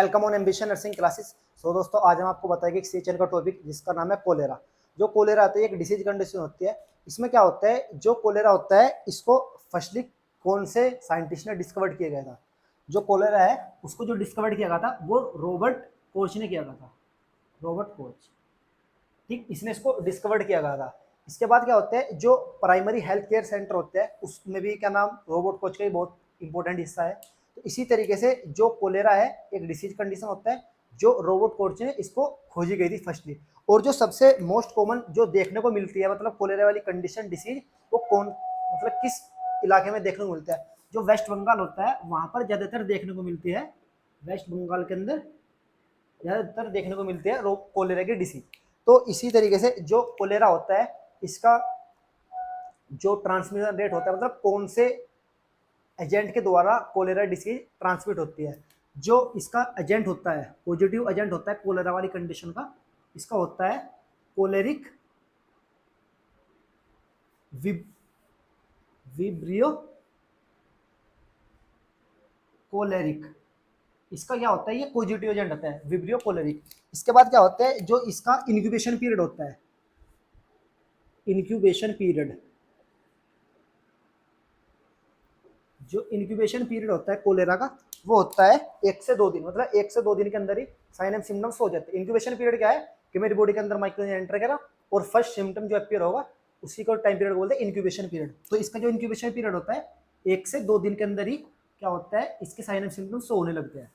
Welcome on Ambition nursing classes. So दोस्तों, आज हम आपको बताएंगे एक सेशन का टॉपिक जिसका नाम है कोलेरा। जो कोलेरा आता है एक डिसीज कंडीशन होती है। इसमें क्या होता है, जो कोलेरा होता है इसको फर्स्टली कौन से साइंटिस्ट ने डिस्कवर किया गया था। जो कोलेरा है उसको जो डिस्कवर किया गया था वो रॉबर्ट कोच ने किया गया था। रॉबर्ट कोच, ठीक, इसने इसको डिस्कवर किया गया था। इसके बाद क्या होता है, जो प्राइमरी हेल्थ केयर सेंटर होते हैं उसमें भी क्या नाम रॉबर्ट कोच का ही बहुत इंपॉर्टेंट हिस्सा है। तो इसी तरीके से जो कोलेरा है एक डिसीज कंडीशन होता है जो रॉबर्ट कोच ने इसको खोजी गई थी फर्स्टली। और जो सबसे मोस्ट कॉमन जो देखने को मिलती है मतलब कोलेरा वाली कंडीशन डिसीज वो कौन मतलब किस इलाके में देखने को मिलता है, जो वेस्ट बंगाल होता है वहां पर ज्यादातर देखने को मिलती है। वेस्ट बंगाल के अंदर ज्यादातर देखने को मिलती है कोलेरा की डिसीज। तो इसी तरीके से जो कोलेरा होता है इसका जो ट्रांसमिशन रेट होता है मतलब कौन से एजेंट के द्वारा कोलेरा डिसीज ट्रांसमिट होती है। जो इसका एजेंट होता है, पॉजिटिव एजेंट होता है कोलेरा वाली कंडीशन का, इसका होता है कोलेरिक विब्रियो कोलेरिक। इसका क्या होता है, ये पॉजिटिव एजेंट होता है विब्रियो कोलेरिक। इसके बाद क्या होता है, जो इसका इंक्यूबेशन पीरियड होता है, इंक्यूबेशन पीरियड, जो इंक्यूबेशन पीरियड होता है कोलेरा का वो होता है 1 से 2 दिन, मतलब 1 से 2 दिन के अंदर ही साइन एंड सिम्टम्स हो जाते हैं। इंक्यूबेशन पीरियड क्या है कि मेरी बॉडी के अंदर माइक्रो एंटर करा और फर्स्ट सिम्टम जो अपीयर होगा उसी को टाइम पीरियड बोलते हैं इंक्यूबेशन पीरियड। तो इसका जो इंक्यूबेशन पीरियड होता है 1 से 2 दिन के अंदर ही क्या होता है, इसके साइन एंड सिम्टम्स शो होने लगते हैं।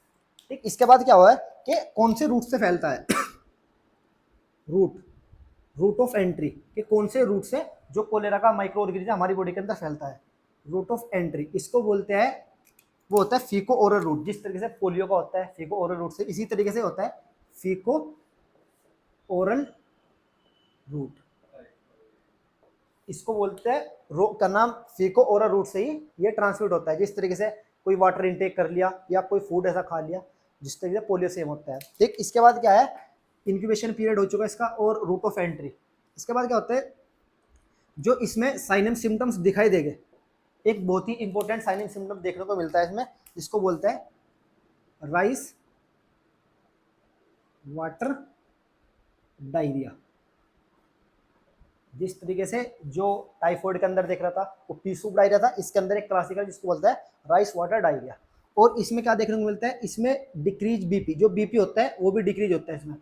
ठीक, इसके बाद क्या हुआ है कि कौन से रूट से फैलता है रूट रूट ऑफ एंट्री, कि कौन से रूट से जो कोलेरा का माइक्रो ऑर्गेनिज्म हमारी बॉडी के अंदर फैलता है। रूट ऑफ एंट्री इसको बोलते हैं, वो होता है फीको ओरल रूट। जिस तरीके से पोलियो का होता है फीको ओरल रूट से, इसी तरीके से होता है फीको ओरल रूट। इसको बोलते हैं रोग का नाम फीको ओरल रूट से ही ये ट्रांसमिट होता है। जिस तरीके से कोई वाटर इनटेक कर लिया या कोई फूड ऐसा खा लिया जिस तरीके से पोलियो सेम होता है। ठीक, इसके बाद क्या है, इंक्यूबेशन पीरियड हो चुका है इसका और रूट ऑफ एंट्री। इसके बाद क्या होता है, जो इसमें साइन एंड सिम्टम्स दिखाई देंगे, एक बहुत ही इंपॉर्टेंट साइन एंड सिम्टम देखने को मिलता है इसमें, जिसको बोलते हैं राइस वाटर डायरिया। जिस तरीके से जो टाइफाइड के अंदर देख रहा था वो पी सूप डायरिया था, इसके अंदर एक क्लासिकल जिसको बोलता है राइस वाटर डायरिया। और इसमें क्या देखने को मिलता है, इसमें डिक्रीज बीपी, जो बीपी होता है वो भी डिक्रीज होता है इसमें।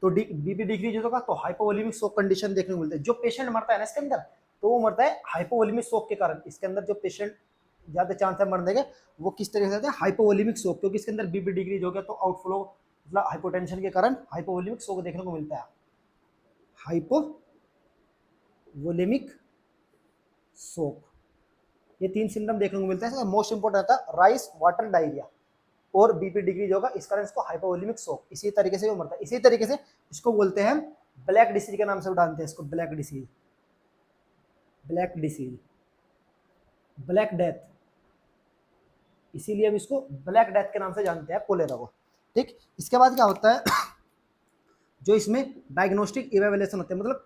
तो बीपी डिक्रीज होगा तो हाइपोवोलेमिक शॉक कंडीशन देखने को मिलता है। जो पेशेंट मरता है ना इसके अंदर, तो वो मरता है हाइपोवोलेमिक शॉक के कारण। इसके अंदर जो पेशेंट ज्यादा चांस है मरने के वो किस तरीके से होता है, हाइपोवोलेमिक शॉक, क्योंकि इसके अंदर बीपी डिक्रीज हो गया तो आउटफ्लो मतलब हाइपोटेंशन के कारण हाइपोवोलेमिक शॉक देखने को मिलता है। हाइपोवोलेमिक शॉक, ये 3 सिम्टम देखने को मिलता है। मोस्ट इंपोर्टेंट था राइस वाटर डायरिया और बीपी डिक्रीज होगा, इस कारण इसको हाइपोवोलेमिक शॉक। इसी तरीके से वो मरता है। इसी तरीके से इसको बोलते हैं ब्लैक डिसीज के नाम से जानते हैं इसको, black disease, black disease, black death. इसीलिए हम इसको ब्लैक डेथ के नाम से जानते हैं कोलेरा को। ठीक, इसके बाद क्या होता है, जो इसमें डायग्नोस्टिक इवेल्युएशन होते हैं, मतलब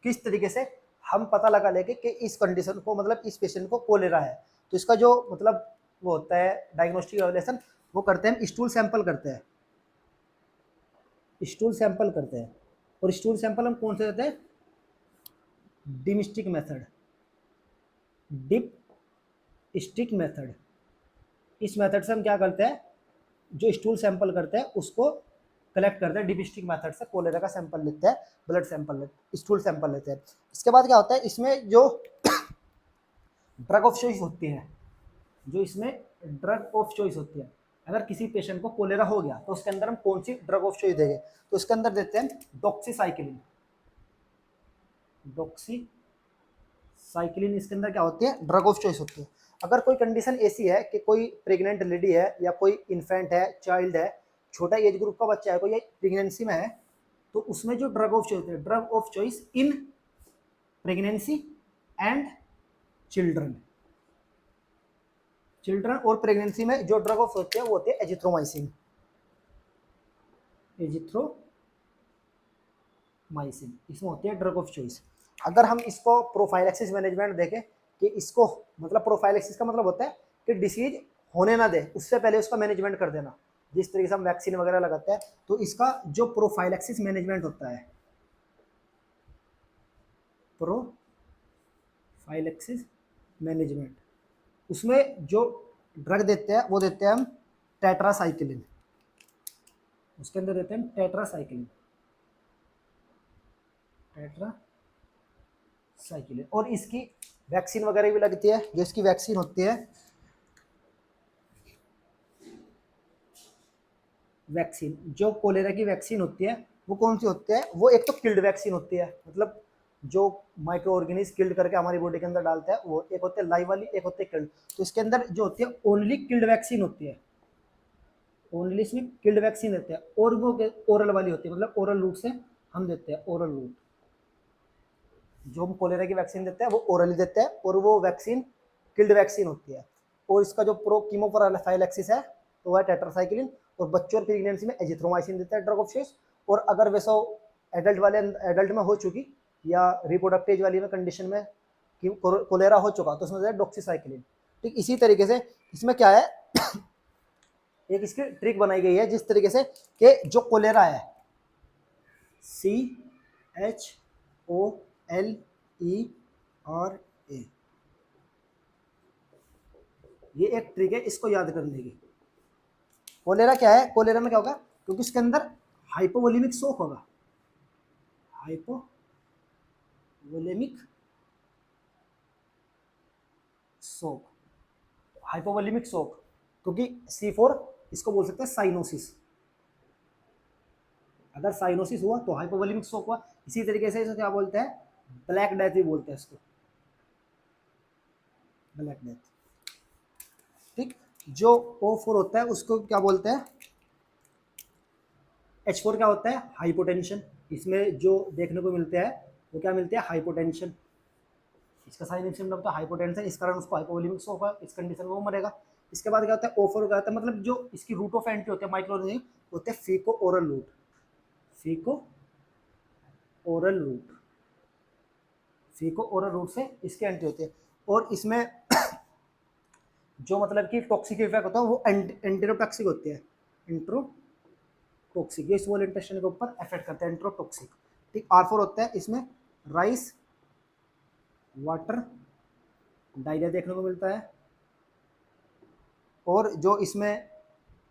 किस तरीके से हम पता लगा लेंगे कि इस कंडीशन को मतलब इस पेशेंट को कोलेरा है। तो इसका जो मतलब वो होता है डायग्नोस्टिक इवेल्युएशन, वो करते हैं स्टूल सैंपल करते हैं, स्टूल सैंपल करते हैं। और स्टूल सैंपल हम कौन से देते हैं, डिमिस्टिक मेथड, डिप स्टिक मेथड। इस मेथड से हम क्या करते हैं, जो स्टूल सैंपल करते हैं उसको कलेक्ट करते हैं डिपिस्टिक मेथड से, कोलेरा का सैंपल लेते हैं, ब्लड सैंपल लेते, स्टूल सैंपल लेते हैं। इसके बाद क्या होता है, इसमें जो ड्रग ऑफ चॉइस होती है, जो इसमें ड्रग ऑफ चॉइस होती है, अगर किसी पेशेंट को कोलेरा हो गया तो उसके अंदर हम कौन सी ड्रग ऑफ चॉइस देंगे, तो इसके अंदर देते हैं डॉक्सीसाइक्लिन। डॉक्सीसाइक्लिन इसके अंदर क्या होती है, ड्रग ऑफ चॉइस होती है। अगर कोई कंडीशन ऐसी है कि कोई प्रेग्नेंट लेडी है या कोई इन्फेंट है, चाइल्ड है, छोटा एज ग्रुप का बच्चा है, कोई प्रेगनेंसी में है, तो उसमें जो ड्रग ऑफ चॉइस है, drug of choice in pregnancy and children, children और प्रेगनेंसी में जो ड्रग ऑफ होती है वो होती है एजिथ्रोमाइसिन, एजिथ्रोमाइसिन इसमें होती है ड्रग ऑफ चॉइस। अगर हम इसको प्रोफाइलेक्सिस मैनेजमेंट देखें कि इसको मतलब प्रोफाइलेक्सिस का मतलब होता है कि डिसीज होने ना दे, उससे पहले उसका मैनेजमेंट कर देना। जिस तरीके से हम वैक्सीन वगैरह लगाते हैं, तो इसका जो प्रोफाइलैक्सिस मैनेजमेंट होता है, प्रोफाइलैक्सिस मैनेजमेंट, उसमें जो ड्रग देते हैं वो देते हैं हम टेट्रासाइक्लिन, उसके अंदर देते हैं टेट्रासाइक्लिन, टेट्रासाइक्लिन। और इसकी वैक्सीन वगैरह भी लगती है। जो इसकी वैक्सीन होती है, वैक्सीन जो कोलेरा की वैक्सीन होती है वो कौन सी होती है, वो एक तो किल्ड वैक्सीन होती है, मतलब जो माइक्रो ऑर्गेनिज्म किल्ड करके हमारी बॉडी के अंदर डालते हैं, वो एक होती है लाइव वाली, एक होती है किल्ड। तो इसके अंदर जो होती है ओनली किल्ड वैक्सीन होती है, ओनली इसमें किल्ड वैक्सीन देते हैं। और वो ओरल वाली होती है, मतलब ओरल रूट से हम देते हैं, ओरल रूट। जो हम कोलेरा की वैक्सीन देते हैं वो ओरली देते हैं, और वो वैक्सीन किल्ड वैक्सीन होती है। और इसका जो प्रो कीमोप्रोफाइलैक्सिस है तो वह टेट्रासाइक्लिन, और बच्चों और प्रेगनेंसी में एजिथ्रोमाइसिन देता है, ड्रग ऑफ चॉइस। और अगर वैसा एडल्ट में हो चुकी या रिप्रोडक्टिव वाली में कंडीशन में कि कोलेरा हो चुका, तो उसमें डॉक्सीसाइक्लिन। ठीक इसी तरीके से इसमें क्या है, एक इसकी ट्रिक बनाई गई है, जिस तरीके से कि जो कोलेरा है, CHOLERA, ये एक ट्रिक है इसको याद करने की। कोलेरा क्या है, कोलेरा में क्या होगा, क्योंकि इसके अंदर हाइपोवोलेमिक शॉक होगा, हाइपोवोलेमिक शॉक, हाइपोवोलेमिक शॉक, क्योंकि C4 इसको बोल सकते हैं साइनोसिस। अगर साइनोसिस हुआ तो हाइपोवोलेमिक शॉक हुआ। इसी तरीके से इसे क्या बोलते हैं, ब्लैक डेथ भी बोलते हैं इसको, ब्लैक डेथ। ठीक, जो O4 होता है उसको क्या बोलते हैं, H4 क्या होता है, हाइपोटेंशन। इसमें जो देखने को मिलते हैं वो क्या मिलते हैं, हाइपोटेंशन। इसका साइन सिम्टम होता है हाइपोटेंशन, इस कारण उसको हाइपोवोलेमिक शॉक होगा, इस कंडीशन में वो मरेगा। इसके बाद क्या होता है, O4 क्या होता है, मतलब जो इसकी रूट ऑफ एंट्री होते हैं माइक्रोऑर्गेनिज्म होते हैं faeco oral route, faeco oral route, faeco oral route से इसके एंट्री होती है। और इसमें जो मतलब कि टॉक्सिक इफेक्ट होता है वो एंटेरोटॉक्सिक होते हैं, एंट्रोटॉक्सिक, ये स्मॉल इंटेस्टाइन के ऊपर इफेक्ट करते हैं, एंट्रोटॉक्सिक। ठीक, R4 होता है इसमें राइस वाटर डायरिया देखने को मिलता है। और जो इसमें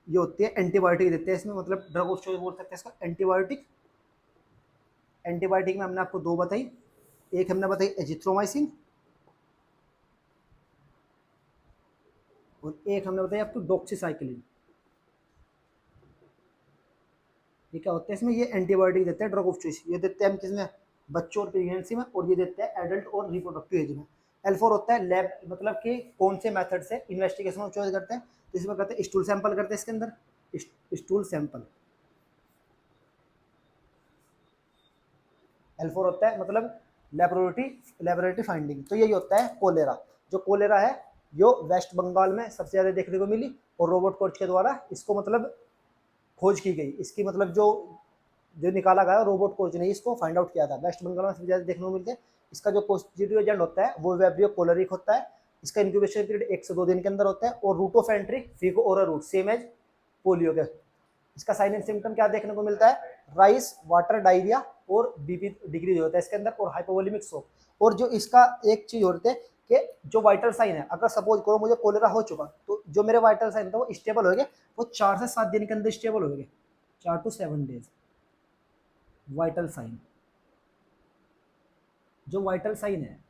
ये होती है एंटीबायोटिक देते हैं इसमें, मतलब ड्रग ऑफ चॉइस बोल सकते हैं इसका, एंटीबायोटिक। एंटीबायोटिक में हमने आपको दो बताई, एक हमने बताई एजिथ्रोमाइसिन, और एक हमने बताई आपको डॉक्सीसाइक्लिन। ये क्या होता है इसमें, ये एंटीबायोटिक देते हैं ड्रग ऑफ चॉइस। ये देते हैं हम किसमें, बच्चों और प्रेगनेंसी में, और ये देते हैं एडल्ट और रिप्रोडक्टिव एज में। L4 होता है लैब, मतलब कि कौन से मेथड से इन्वेस्टिगेशन ऑफ चॉइस करते हैं, तो इसमें करते हैं स्टूल सैंपल करते हैं, इसके अंदर स्टूल सैंपल। L4 होता है मतलब लेबोरेटरी फाइंडिंग। तो यही होता है कोलेरा। जो कोलेरा है जो वेस्ट बंगाल में सबसे ज़्यादा देखने को मिली, और रोबोट कोच के द्वारा इसको मतलब खोज की गई। इसकी मतलब जो जो निकाला गया रोबोट कोच ने इसको फाइंड आउट किया था। वेस्ट बंगाल में सबसे ज़्यादा देखने को मिलते हैं। इसका जो पॉजिटिव एजेंट होता है वो वेब्रियो कोलरिक होता है। इसका इंक्यूबेशन पीरियड 1 से 2 दिन के अंदर होता है, और route of entry faeco oral route, same as polio के। इसका साइन एंड सिम्टम क्या देखने को मिलता है, राइस वाटर डायरिया और बीपी डिक्रीज होता है इसके अंदर, और हाइपोवोलेमिक शॉक। और जो इसका एक चीज होती है कि जो वाइटल साइन है, अगर सपोज करो मुझे कोलेरा हो चुका, तो जो मेरे वाइटल साइन था वो स्टेबल हो गए, वो 4 से 7 दिन के अंदर स्टेबल हो गए, 4 to 7 डेज। वाइटल साइन, जो वाइटल साइन है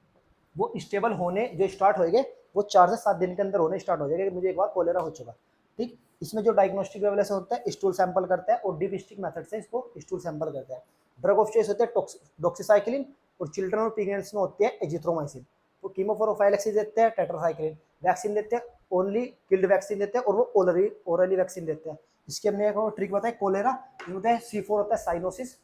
वो स्टेबल होने जो स्टार्ट होएंगे, वो 4 से 7 दिन के अंदर होने स्टार्ट हो जाएगा कि मुझे एक बार कोलेरा हो चुका। ठीक, इसमें जो डायग्नोस्टिक लेवल से होता है स्टूल सैंपल करता है, और डीप स्टिक मेथड से इसको स्टूल सैंपल करता है। ड्रग ऑफ चॉइस होते हैं डॉक्सीसाइक्लिन, और चिल्ड्रन और प्रेगनेंसी में होती है एजिथ्रोमाइसिन। वो कीमोप्रोफाइलैक्सिस देते हैं, टेट्रासाइक्लिन। वैक्सीन देते हैं ओनली किल्ड वैक्सीन देते हैं, और वो ओरली वैक्सीन देते हैं। इसकी हमने एक ट्रिक बताई कोलेरा, होता है C4 होता है साइनोसिस,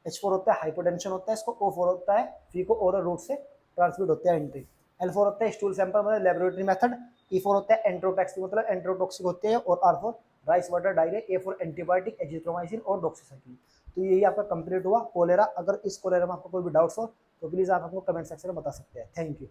H4 होता है हाइपोटेंशन होता है इसको, O4 होता है फीको ओरल रूट से ट्रांसमिट होता है एंट्री। L4 होता है स्टूल सैंपल मतलब लेबोरेटरी मेथड। E4 होता है एंट्रोटॉक्सिक मतलब एंट्रोटॉक्सिक होते हैं, और R4 rice water diarrhoea, A4 antibiotic azithromycin और डॉक्सीसाइक्लिन। तो यही आपका कंप्लीट हुआ कोलेरा। अगर इस कोलेरा में आपको कोई भी डाउट्स हो तो प्लीज़ आप हमको कमेंट सेक्शन में बता सकते हैं। Thank you.